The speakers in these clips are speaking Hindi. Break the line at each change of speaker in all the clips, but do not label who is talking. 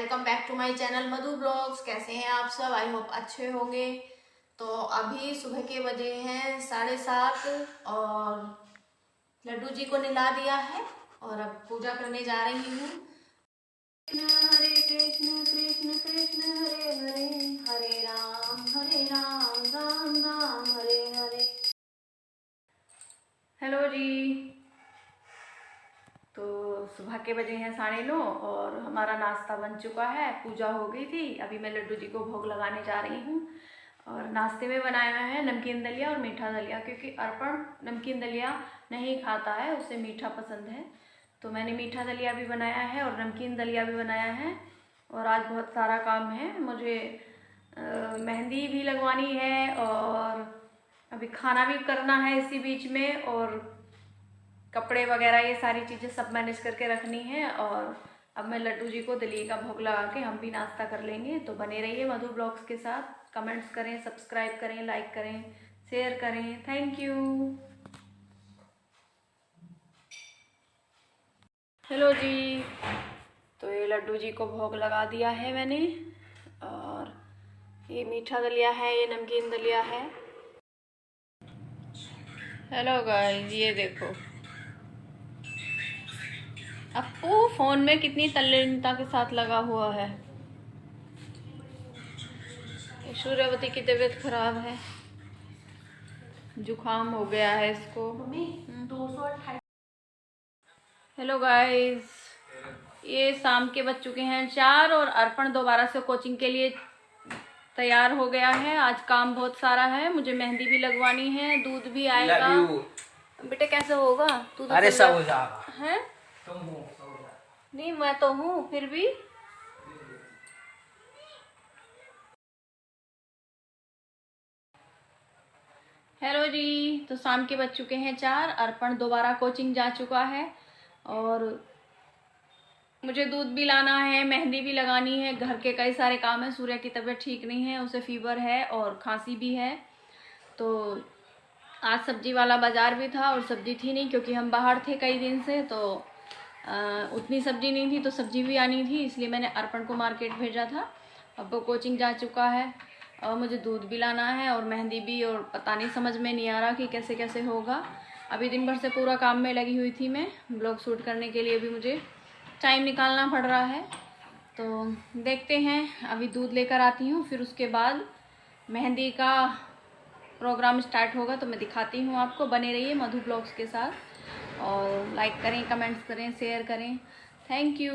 Welcome back to my channel Madhu blogs. कैसे हैं आप सब? आई होप अच्छे होंगे। तो अभी सुबह के बजे हैं 7:30 और लड्डू जी को नहला दिया है और अब पूजा करने जा रही हूँ। हरे कृष्ण कृष्ण कृष्ण हरे हरे, हरे राम राम राम हरे हरे। हेलो जी, तो सुबह के बजे हैं 9:30 और हमारा नाश्ता बन चुका है। पूजा हो गई थी, अभी मैं लड्डू जी को भोग लगाने जा रही हूँ। और नाश्ते में बनाया है नमकीन दलिया और मीठा दलिया, क्योंकि अर्पण नमकीन दलिया नहीं खाता है, उसे मीठा पसंद है। तो मैंने मीठा दलिया भी बनाया है और नमकीन दलिया भी बनाया है। और आज बहुत सारा काम है, मुझे मेहंदी भी लगवानी है और अभी खाना भी करना है इसी बीच में, और कपड़े वगैरह ये सारी चीज़ें सब मैनेज करके रखनी है। और अब मैं लड्डू जी को दलिए का भोग लगा के हम भी नाश्ता कर लेंगे। तो बने रहिए मधु ब्लॉग्स के साथ। कमेंट्स करें, सब्सक्राइब करें, लाइक करें, शेयर करें। Thank you. हेलो जी, तो ये लड्डू जी को भोग लगा दिया है मैंने, और ये मीठा दलिया है, ये नमकीन दलिया है। हेलो गाइस, ये देखो अपू फोन में कितनी तल्लीनता के साथ लगा हुआ है। सूर्यवती की तबीयत खराब है, जुकाम हो गया है इसको। हेलो गाइस, ये शाम के बज चुके हैं 4 और अर्पण दोबारा से कोचिंग के लिए तैयार हो गया है। आज काम बहुत सारा है, मुझे मेहंदी भी लगवानी है, दूध भी आएगा। बेटे कैसे होगा? तू तो
अरे सब हो जाएगा
है,
तुम हो
नहीं मैं तो हूँ फिर भी। हेलो जी, तो शाम के बज चुके हैं 4, अर्पण दोबारा कोचिंग जा चुका है और मुझे दूध भी लाना है, मेहंदी भी लगानी है, घर के कई सारे काम है। सूर्य की तबीयत ठीक नहीं है, उसे फीवर है और खांसी भी है। तो आज सब्जी वाला बाजार भी था और सब्जी थी नहीं, क्योंकि हम बाहर थे कई दिन से, तो उतनी सब्जी नहीं थी, तो सब्जी भी आनी थी, इसलिए मैंने अर्पण को मार्केट भेजा था। अब वो कोचिंग जा चुका है और मुझे दूध भी लाना है और मेहंदी भी, और पता नहीं समझ में नहीं आ रहा कि कैसे कैसे होगा। अभी दिन भर से पूरा काम में लगी हुई थी मैं, ब्लॉग शूट करने के लिए भी मुझे टाइम निकालना पड़ रहा है। तो देखते हैं, अभी दूध लेकर आती हूँ, फिर उसके बाद मेहंदी का प्रोग्राम स्टार्ट होगा तो मैं दिखाती हूँ आपको। बने रहिए मधु ब्लॉग्स के साथ और लाइक करें, कमेंट्स करें, शेयर करें। Thank you.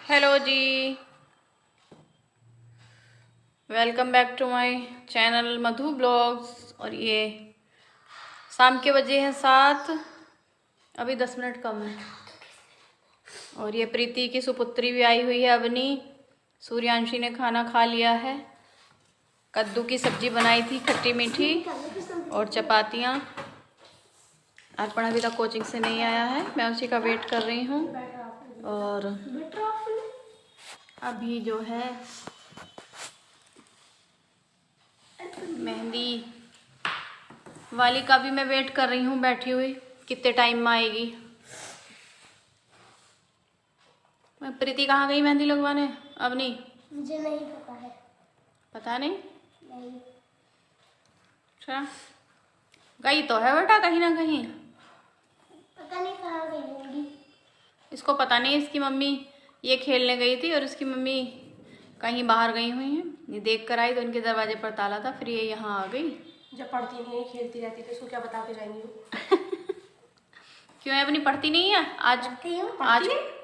हेलो जी, welcome back to my channel Madhu blogs. और ये शाम के बजे हैं 7, अभी 10 मिनट कम है। और ये प्रीति की सुपुत्री भी आई हुई है, अवनी। सूर्यांशी ने खाना खा लिया है, कद्दू की सब्जी बनाई थी खट्टी मीठी और चपातियाँ। अर्पण अभी तक कोचिंग से नहीं आया है, मैं उसी का वेट कर रही हूँ। और अभी जो है मेहंदी वाली का भी मैं वेट कर रही हूँ बैठी हुई, कितने टाइम में आएगी। प्रीति कहाँ गई मेहंदी लगवाने? अवनी
मुझे नहीं पता है।
पता नहीं?
नहीं
अच्छा, गई तो है बेटा कहीं ना कहीं,
पता नहीं कहाँ गई होंगी।
इसको पता नहीं। इसकी मम्मी ये खेलने गई थी और इसकी मम्मी कहीं बाहर गई हुई हैं। ये देख कर आई तो इनके दरवाजे पर ताला था, फिर ये यहाँ आ गई।
जब पढ़ती नहीं है, खेलती रहती है, इसको क्या बता के जाएंगी?
क्यों है, अपनी पढ़ती नहीं है? आज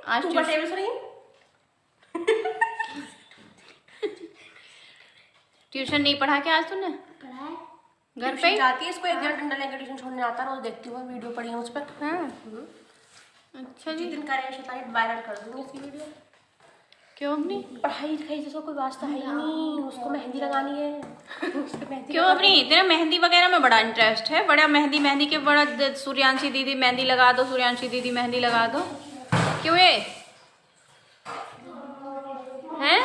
आज
तू टेबल से रही
ट्यूशन नहीं पढ़ा क्या आज तूने?
पढ़ा है,
घर पे ही
जाती है। इसको एक डेढ़ घंटा लेकर ट्यूशन छोड़ने आता है, रोज देखती हूँ, वीडियो पड़ी है उस पर।
हाँ, अच्छा जी।
जिस दिन करें शताई वायरल कर दूंगी इसकी वीडियो।
क्यों अपनी
पढ़ाई लिखाई से कोई वास्ता है ही नहीं, उसको मेहंदी लगानी है। उसको मेहंदी
क्यों अपनी तेरा मेहंदी वगैरह में बड़ा इंटरेस्ट है? बड़ा मेहंदी के बड़ा, सूर्यांशी दीदी मेहंदी लगा दो, सूर्यांशी दीदी मेहंदी लगा दो। क्यों ये हैं?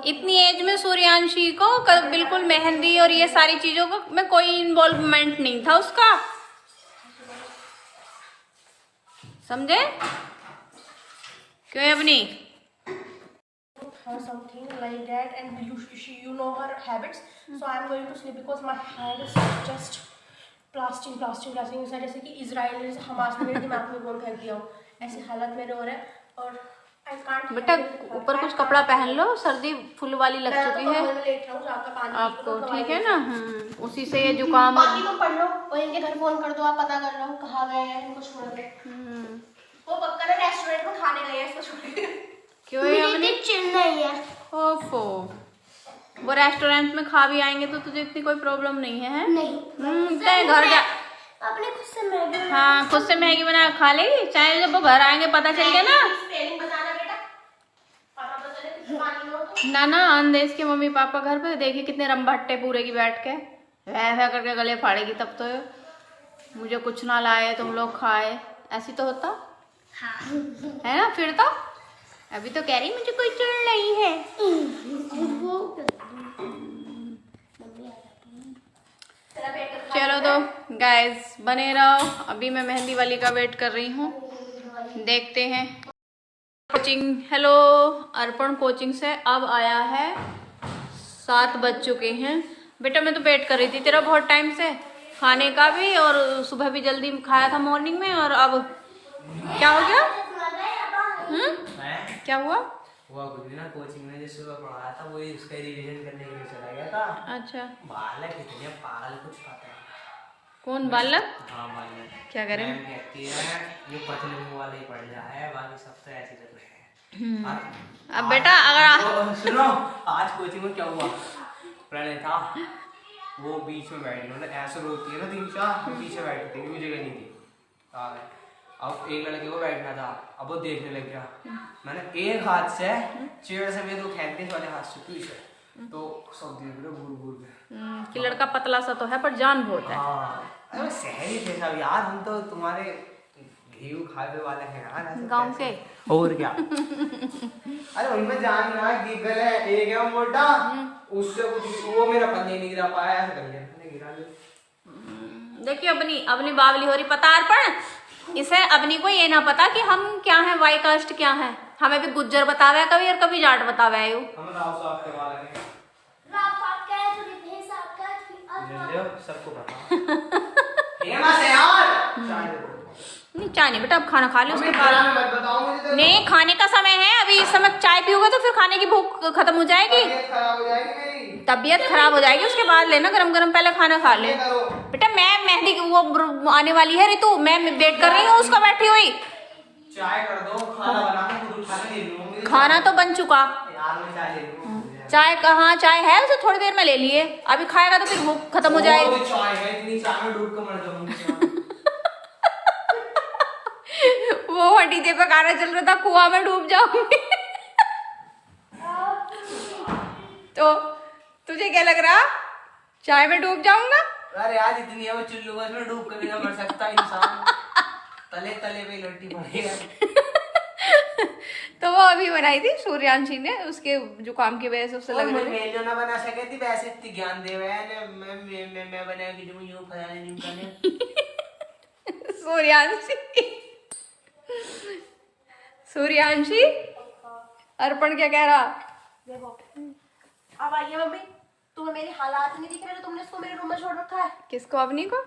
इतनी एज में सूर्यांशी को बिल्कुल मेहंदी और ये सारी चीजों को में कोई इन्वॉल्वमेंट नहीं था उसका। समझे? क्यों अपनी?
Or something like that, and you know her habits. So I'm going to sleep because my head is just plastering जैसे कि इजराइल ने हमास ने मेरे दिमाग में बम फेंक दिया हो, ऐसी हालत मेरे हो रहा है। और आई कांट
बेटा ऊपर कुछ कपड़ा पहन लो, सर्दी फुल वाली लग चुकी है आपको, ठीक है ना? उसी से ये जुकाम।
बाकी तुम पढ़ लो और इनके घर फोन कर दो, आप पता कर लो कहाँ गए हैं, इनको छोड़ दे। वो पक्का ना रेस्टोरेंट में खाने गए हैं इसको छोड़ के।
क्यों है अपनी?
चिल नहीं है।
ओफो, वो रेस्टोरेंट में खा भी आएंगे तो तुझे इतनी कोई प्रॉब्लम नहीं है?
नहीं
चाहे घर जा
अपने खुद से मैगी,
हाँ खुद से मैगी बना खा लेगी, चाहे जब वो घर आएंगे पता चल गया ना।
स्पेलिंग बताना बेटा, पता तो चले कितनी पानी हो तो।
ना आंदेश के मम्मी पापा घर पे देखिए कितने रंभट्टे पूरे की बैठ के वह करके गले फाड़ेगी, तब तो मुझे कुछ ना लाए तुम लोग खाए, ऐसी तो होता है ना? फिर तो अभी तो कह रही मुझे कोई चिढ़ नहीं है। चलो तो गाइस बने रहो, अभी मैं मेहंदी वाली का वेट कर रही हूँ, देखते हैं। कोचिंग, हेलो अर्पण कोचिंग से अब आया है, 7 बज चुके हैं। बेटा मैं तो वेट कर रही थी तेरा बहुत टाइम से, खाने का भी और सुबह भी जल्दी खाया था मॉर्निंग में, और अब क्या हो गया? क्या हुआ?
कुछ ना कोचिंग में जो सुबह पढ़ाया था वही उसका रिवीजन करने के लिए चला गया था।
अच्छा,
बालक इतने पागल, कुछ पता है?
कौन बालक?
हाँ बालक।
क्या करें?
मैम कहती है ये पतले मुंह वाले ही पढ़ रहा है, बाकी सब तो ऐसे चल रहे हैं।
अब बेटा अगर
सुनो, आज कोचिंग में क्या हुआ? प्रणय था, वो बीच में बैठी, मतलब ऐसे रोती है ना 3-4, पीछे बैठी थी, मुझे जगह नहीं थी। अब एक लड़के को बैठना था, अब वो देखने लग गया, मैंने एक हाथ से चेयर से मेरे को खेलते वाले हाथ से पीछे, तो सब देख रहे घूर
कि लड़का पतला सा तो है पर जान बहुत है।
हाँ, अरे शहरी थे सब यार, हम तो तुम्हारे घी खावे वाले हैं यार,
गाँव के।
और क्या? अरे उनमें जान ना गीगल है, एक है वो मोटा, उससे कुछ वो मेरा पन्ने नहीं गिरा पाया, ऐसा कर लिया मैंने, गिरा लिया।
देखिए अपनी बावली हो रही, पता अर्पण इसे अपनी को ये ना पता कि हम क्या हैं, वाई कास्ट क्या है, हमें भी गुज्जर बतावे कभी और कभी जाट बतावे आयु।
हम राव साहब के वाले हैं, सबको पता है यार।
नहीं चाय नहीं बेटा, अब खाना खा लो उसके बाद। नहीं खाने का समय है, अभी इस समय चाय पियोगे तो फिर खाने की भूख खत्म हो जाएगी, तबीयत खराब हो जाएगी, उसके बाद लेना गरम गरम, पहले खाना खा ले बेटा। मैं मेहंदी वो आने वाली है रितु, मैं वेट कर रही हूँ उसका बैठी हुई।
चाय कर दो, खाना बनाना खुद उठाने ले लूंगी।
खाना तो बन चुका
यार, मैं चाय ले लूंगी।
चाय कहाँ? चाय है उसे थोड़ी देर में ले लिए, अभी खाएगा तो फिर भूख खत्म हो जाएगी।
चाय है, इतनी चाय में डूब कर मर जाऊंगी।
वो डीजे पे गाना चल रहा था, कुआं में डूब जाऊंगी। तो तुझे क्या लग रहा, चाय में डूब जाऊंगा?
अरे यार इतनी है वो चुल्लू, बस में डूब कर नहीं मर सकता इंसान, तले पे लट्टी पड़ेगा।
तो वो अभी बनाई थी सूर्यांशी ने, उसके जुकाम की वजह से उससे लग रही
है। जो ना बना सके थी वैसे इतनी ज्ञान दे रहे हैं, मैं बनाया कि तुम यूं फलाने यूं करने।
सूर्यांशी अर्पण क्या कह रहा?
देखो अब आइए मम्मी, तुम्हें मेरी हालात नहीं दिख रहे, तुमने इसको मेरे रूम में छोड़ रखा है।
किसको? अपनी को?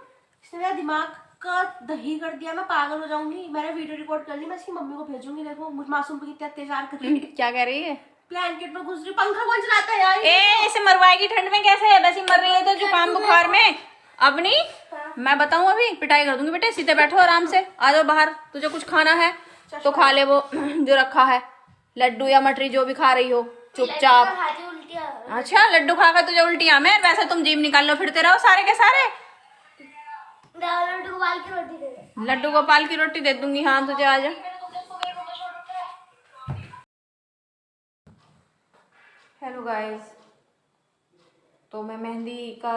इसने मेरा दिमाग का दही कर दिया, मैं पागल हो जाऊंगी। मैंने वीडियो रिकॉर्ड कर ली, मैं इसकी मम्मी को भेजूंगी। देखो मुझ मासूम पे कितना अत्याचार कर रही है।
क्या कह रही है?
ब्लैंकेट में घुस रही, पंखा कौन चलाता है यार?
इसे मरवाएगी ठंड में कैसे है? वैसे मर रही है तो जुकाम बुखार में। अब नहीं मैं बताऊं, अभी पिटाई कर दूंगी बेटे, सीधे बैठो आराम से, आ जाओ बाहर। तुझे कुछ खाना है तो खा ले, वो जो रखा है लड्डू या मटरी जो भी खा रही हो चुपचाप। अच्छा लड्डू खाकर तुझे उल्टियां में, वैसे तुम जीभ निकाल लो फिरते रहो सारे के सारे। लड्डू गोपाल की रोटी दे दूंगी, हाँ तुझे आ जा। हेलो गाइस, तो मैं मेहंदी का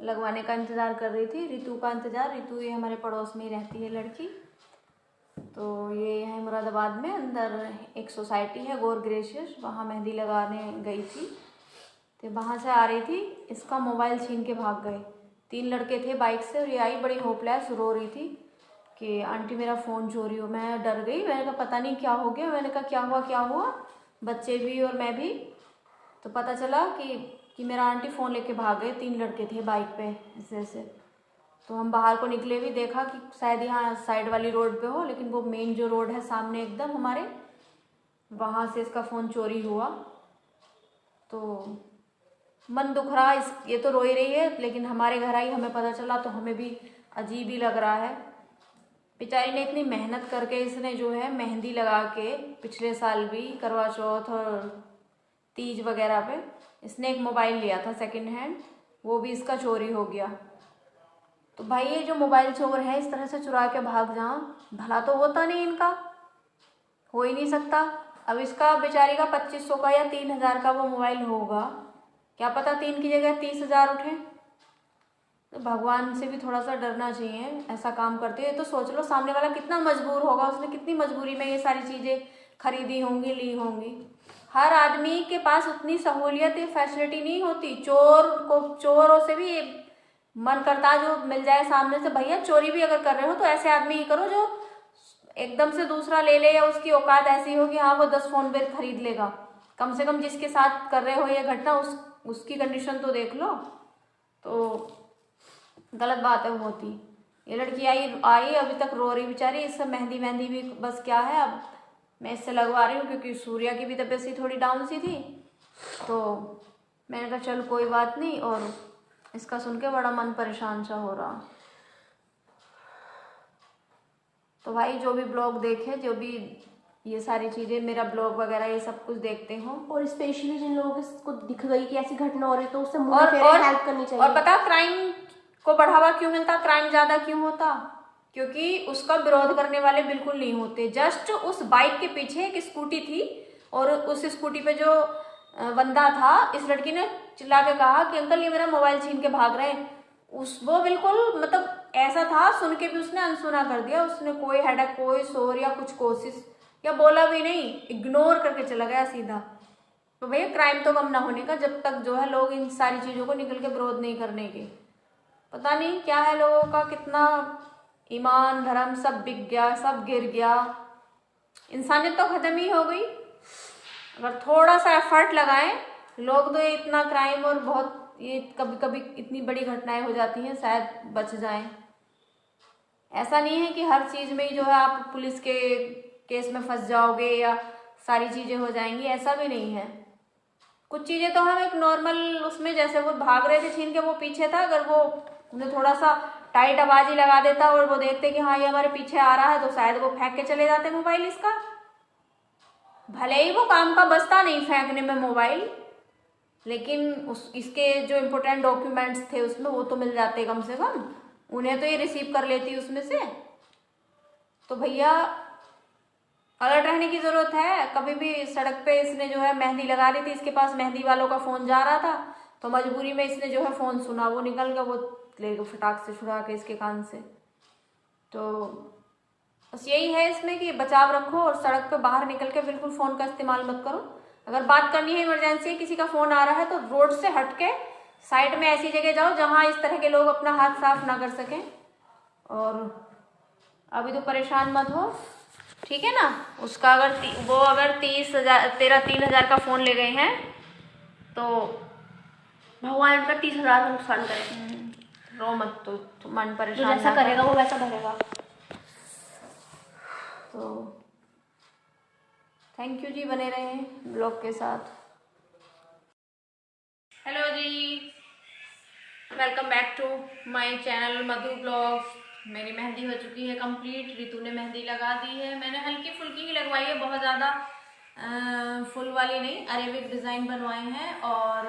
लगवाने का इंतज़ार कर रही थी, रितु का इंतज़ार। रितु ये हमारे पड़ोस में ही रहती है लड़की, तो ये है मुरादाबाद में अंदर एक सोसाइटी है गौर ग्रेशियस, वहाँ मेहंदी लगाने गई थी। तो वहाँ से आ रही थी, इसका मोबाइल छीन के भाग गए। 3 लड़के थे बाइक से, और ये आई बड़ी होपलेस, रो रही थी। कि आंटी मेरा फ़ोन चोरी हो। मैं डर गई, मैंने कहा पता नहीं क्या हो गया। मैंने कहा क्या हुआ, बच्चे भी और मैं भी। तो पता चला कि मेरा आंटी फ़ोन लेके भाग गए। 3 लड़के थे बाइक पे ऐसे। तो हम बाहर को निकले भी, देखा कि शायद यहाँ साइड वाली रोड पे हो, लेकिन वो मेन जो रोड है सामने एकदम हमारे, वहाँ से इसका फ़ोन चोरी हुआ। तो मन दुख रहा, ये तो रो ही रही है, लेकिन हमारे घर आई, हमें पता चला तो हमें भी अजीब ही लग रहा है। बेचारी ने इतनी मेहनत करके इसने जो है मेहंदी लगा के, पिछले साल भी करवा चौथ और तीज वगैरह पे इसने एक मोबाइल लिया था सेकंड हैंड, वो भी इसका चोरी हो गया। तो भाई ये जो मोबाइल चोर है इस तरह से चुरा के भाग जाएं, भला तो होता नहीं, इनका हो ही नहीं सकता। अब इसका बेचारी का 2500 का या 3000 का वो मोबाइल होगा, क्या पता 3 की जगह 30,000 उठे। तो भगवान से भी थोड़ा सा डरना चाहिए ऐसा काम करते हुए। तो सोच लो सामने वाला कितना मजबूर होगा, उसने कितनी मजबूरी में ये सारी चीज़ें खरीदी होंगी, ली होंगी। हर आदमी के पास उतनी सहूलियत या फैसिलिटी नहीं होती। चोरों से भी मन करता है जो मिल जाए सामने से, भैया चोरी भी अगर कर रहे हो तो ऐसे आदमी ही करो जो एकदम से दूसरा ले ले, या उसकी औकात ऐसी हो कि हाँ वो 10 फोन पे खरीद लेगा। कम से कम जिसके साथ कर रहे हो ये घटना उसकी कंडीशन तो देख लो। तो गलत बात है वो होती। ये लड़की आई अभी तक रो रही बेचारी। इससे मेहंदी भी बस क्या है, अब मैं इससे लगवा रही हूँ क्योंकि सूर्या की भी तबीयत सी थोड़ी डाउन सी थी। तो मैंने कहा चल कोई बात नहीं, और इसका सुन के बड़ा मन परेशान सा हो रहा। तो भाई जो भी ब्लॉग देखे, जो भी ये सारी चीज़ें मेरा ब्लॉग वगैरह ये सब कुछ देखते हो,
और स्पेशली जिन लोगों को दिख गई कि ऐसी घटना हो रही तो उससे मुंह फेरे हेल्प करनी चाहिए।
और पता क्राइम को बढ़ावा क्यों मिलता, क्राइम ज़्यादा क्यों होता, क्योंकि उसका विरोध करने वाले बिल्कुल नहीं होते। जस्ट उस बाइक के पीछे एक स्कूटी थी और उस स्कूटी पे जो बंदा था, इस लड़की ने चिल्ला के कहा कि अंकल ये मेरा मोबाइल छीन के भाग रहे हैं। वो बिल्कुल मतलब ऐसा था, सुन के भी उसने अनसुना कर दिया। उसने कोई हेडक, कोई शोर या कुछ कोशिश या बोला भी नहीं, इग्नोर करके चला गया सीधा। तो भैया क्राइम तो कम ना होने का जब तक जो है लोग इन सारी चीज़ों को निकल के विरोध नहीं करने के। पता नहीं क्या है लोगों का, कितना ईमान धर्म सब बिक गया, सब गिर गया, इंसानियत तो खत्म ही हो गई। अगर थोड़ा सा एफर्ट लगाएं लोग तो ये इतना क्राइम और बहुत ये कभी कभी इतनी बड़ी घटनाएं हो जाती हैं, शायद बच जाएं। ऐसा नहीं है कि हर चीज़ में ही जो है आप पुलिस के केस में फंस जाओगे या सारी चीज़ें हो जाएंगी, ऐसा भी नहीं है। कुछ चीज़ें तो हम एक नॉर्मल उसमें, जैसे वो भाग रहे थे छीन के, वो पीछे था, अगर वो उन्हें थोड़ा सा टाइट आवाज ही लगा देता और वो देखते कि हाँ ये हमारे पीछे आ रहा है, तो शायद वो फेंक के चले जाते मोबाइल इसका। भले ही वो काम का बचता नहीं फेंकने में मोबाइल, लेकिन इसके जो इम्पोर्टेंट डॉक्यूमेंट्स थे उसमें वो तो मिल जाते कम से कम, उन्हें तो ये रिसीव कर लेती उसमें से। तो भैया अलर्ट रहने की जरूरत है। कभी भी सड़क पे इसने जो है मेहंदी लगा ली थी, इसके पास मेहंदी वालों का फोन जा रहा था, तो मजबूरी में इसने जो है फोन सुना, वो निकल गया, वो ले गया फटाक से छुड़ा के इसके कान से। तो बस यही है इसमें कि बचाव रखो और सड़क पे बाहर निकल के बिल्कुल फोन का इस्तेमाल मत करो। अगर बात करनी है, इमरजेंसी है, किसी का फोन आ रहा है, तो रोड से हट के साइड में ऐसी जगह जाओ जहां इस तरह के लोग अपना हाथ साफ ना कर सकें। और अभी तो परेशान मत हो, ठीक है ना। उसका अगर 3,000 का फोन ले गए हैं तो
भगवान उनका 30,000 का नुकसान करे।
रो मत, तो मन परेशान
जो जैसा करेगा वो वैसा भरेगा।
तो थैंक यू जी, बने रहे ब्लॉग के साथ। हेलो जी, welcome back to my channel Madhu blogs. मेरी मेहंदी हो चुकी है कंप्लीट, रितु ने मेहंदी लगा दी है। मैंने हल्की फुल्की ही लगवाई है, बहुत ज़्यादा फुल वाली नहीं, अरेबिक डिज़ाइन बनवाए हैं। और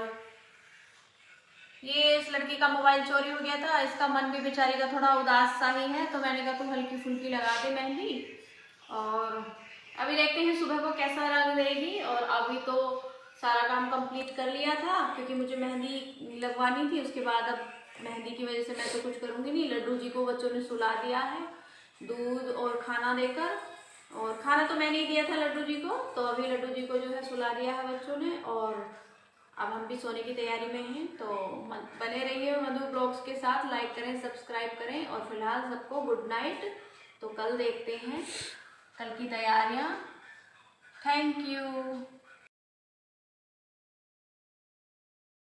ये इस लड़की का मोबाइल चोरी हो गया था, इसका मन भी बेचारी का थोड़ा उदास सा ही है, तो मैंने कहा तू हल्की फुल्की लगा दे मेहंदी। और अभी देखते हैं सुबह को कैसा रंग देगी। और अभी तो सारा काम कंप्लीट कर लिया था क्योंकि मुझे मेहंदी लगवानी थी। उसके बाद अब मेहंदी की वजह से मैं तो कुछ करूँगी नहीं। लड्डू जी को बच्चों ने सुला दिया है दूध और खाना देकर, और खाना तो मैंने ही दिया था लड्डू जी को, तो अभी लड्डू जी को जो है सुला दिया है बच्चों ने। और अब हम भी सोने की तैयारी में हैं। तो बने रहिए मधु ब्लॉग्स के साथ, लाइक करें, सब्सक्राइब करें, और फिलहाल सबको गुड नाइट। तो कल देखते हैं कल की तैयारियां। Thank you.